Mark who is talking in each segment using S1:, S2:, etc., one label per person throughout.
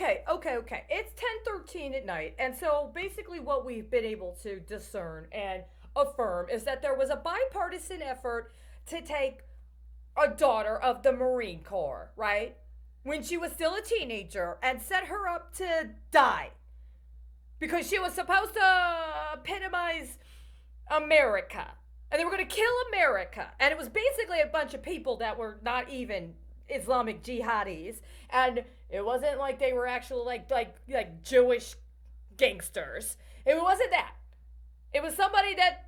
S1: Okay. It's 10:13 at night. And so basically what we've been able to discern and affirm is that there was a bipartisan effort to take a daughter of the Marine Corps, right? When she was still a teenager and set her up to die because she was supposed to epitomize America. And they were going to kill America. And it was basically a bunch of people that were not even Islamic jihadis. And it wasn't like they were actual like Jewish gangsters. It wasn't that. It was somebody that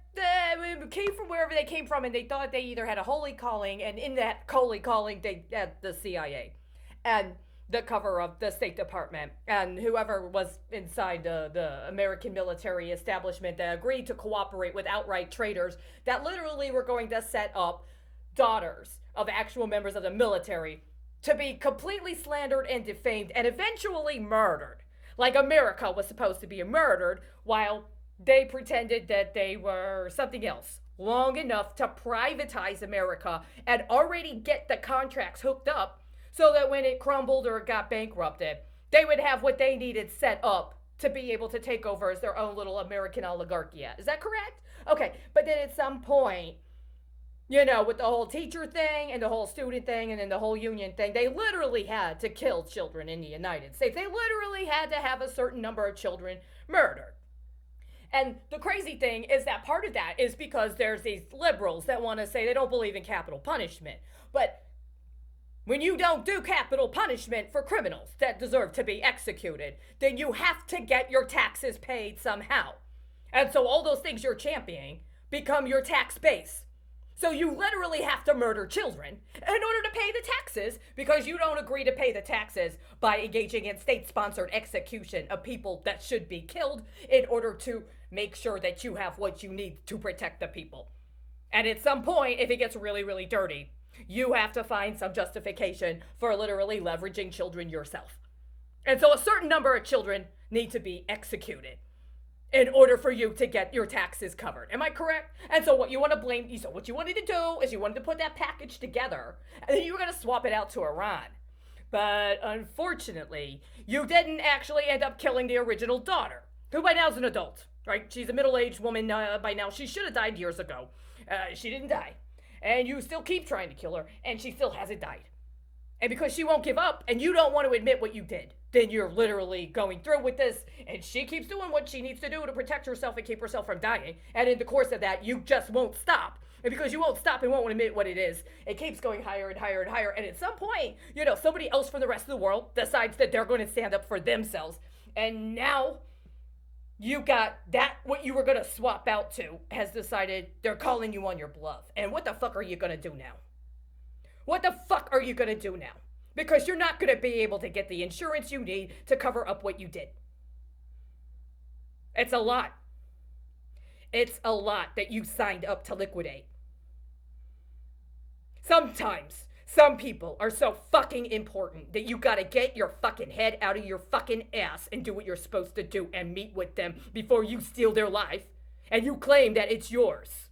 S1: came from wherever they came from, and they thought they either had a holy calling, and in that holy calling, they had the CIA and the cover of the State Department and whoever was inside the American military establishment that agreed to cooperate with outright traitors that literally were going to set up daughters of actual members of the military to be completely slandered and defamed and eventually murdered. Like America was supposed to be murdered while they pretended that they were something else long enough to privatize America and already get the contracts hooked up so that when it crumbled or got bankrupted, they would have what they needed set up to be able to take over as their own little American oligarchia. Is that correct? Okay, but then at some point, with the whole teacher thing and the whole student thing and then the whole union thing, they literally had to kill children in the United States. They literally had to have a certain number of children murdered. And the crazy thing is that part of that is because there's these liberals that want to say they don't believe in capital punishment. But when you don't do capital punishment for criminals that deserve to be executed, then you have to get your taxes paid somehow. And so all those things you're championing become your tax base. So you literally have to murder children in order to pay the taxes because you don't agree to pay the taxes by engaging in state-sponsored execution of people that should be killed in order to make sure that you have what you need to protect the people. And at some point, if it gets really, really dirty, you have to find some justification for literally leveraging children yourself. And so a certain number of children need to be executed in order for you to get your taxes covered. Am I correct? And so what you want to blame, so what you wanted to do is you wanted to put that package together and then you were going to swap it out to Iran. But unfortunately, you didn't actually end up killing the original daughter, who by now is an adult, right? She's a middle-aged woman by now. She should have died years ago. She didn't die. And you still keep trying to kill her, and she still hasn't died. And because she won't give up, and you don't want to admit what you did, then you're literally going through with this, and she keeps doing what she needs to do to protect herself and keep herself from dying. And in the course of that, you just won't stop. And because you won't stop and won't admit what it is, it keeps going higher and higher and higher. And at some point, somebody else from the rest of the world decides that they're going to stand up for themselves. And now you got that, what you were going to swap out to, has decided they're calling you on your bluff. And what the fuck are you going to do now? What the fuck are you going to do now? Because you're not going to be able to get the insurance you need to cover up what you did. It's a lot. It's a lot that you signed up to liquidate. Sometimes, some people are so fucking important that you gotta get your fucking head out of your fucking ass and do what you're supposed to do and meet with them before you steal their life and you claim that it's yours.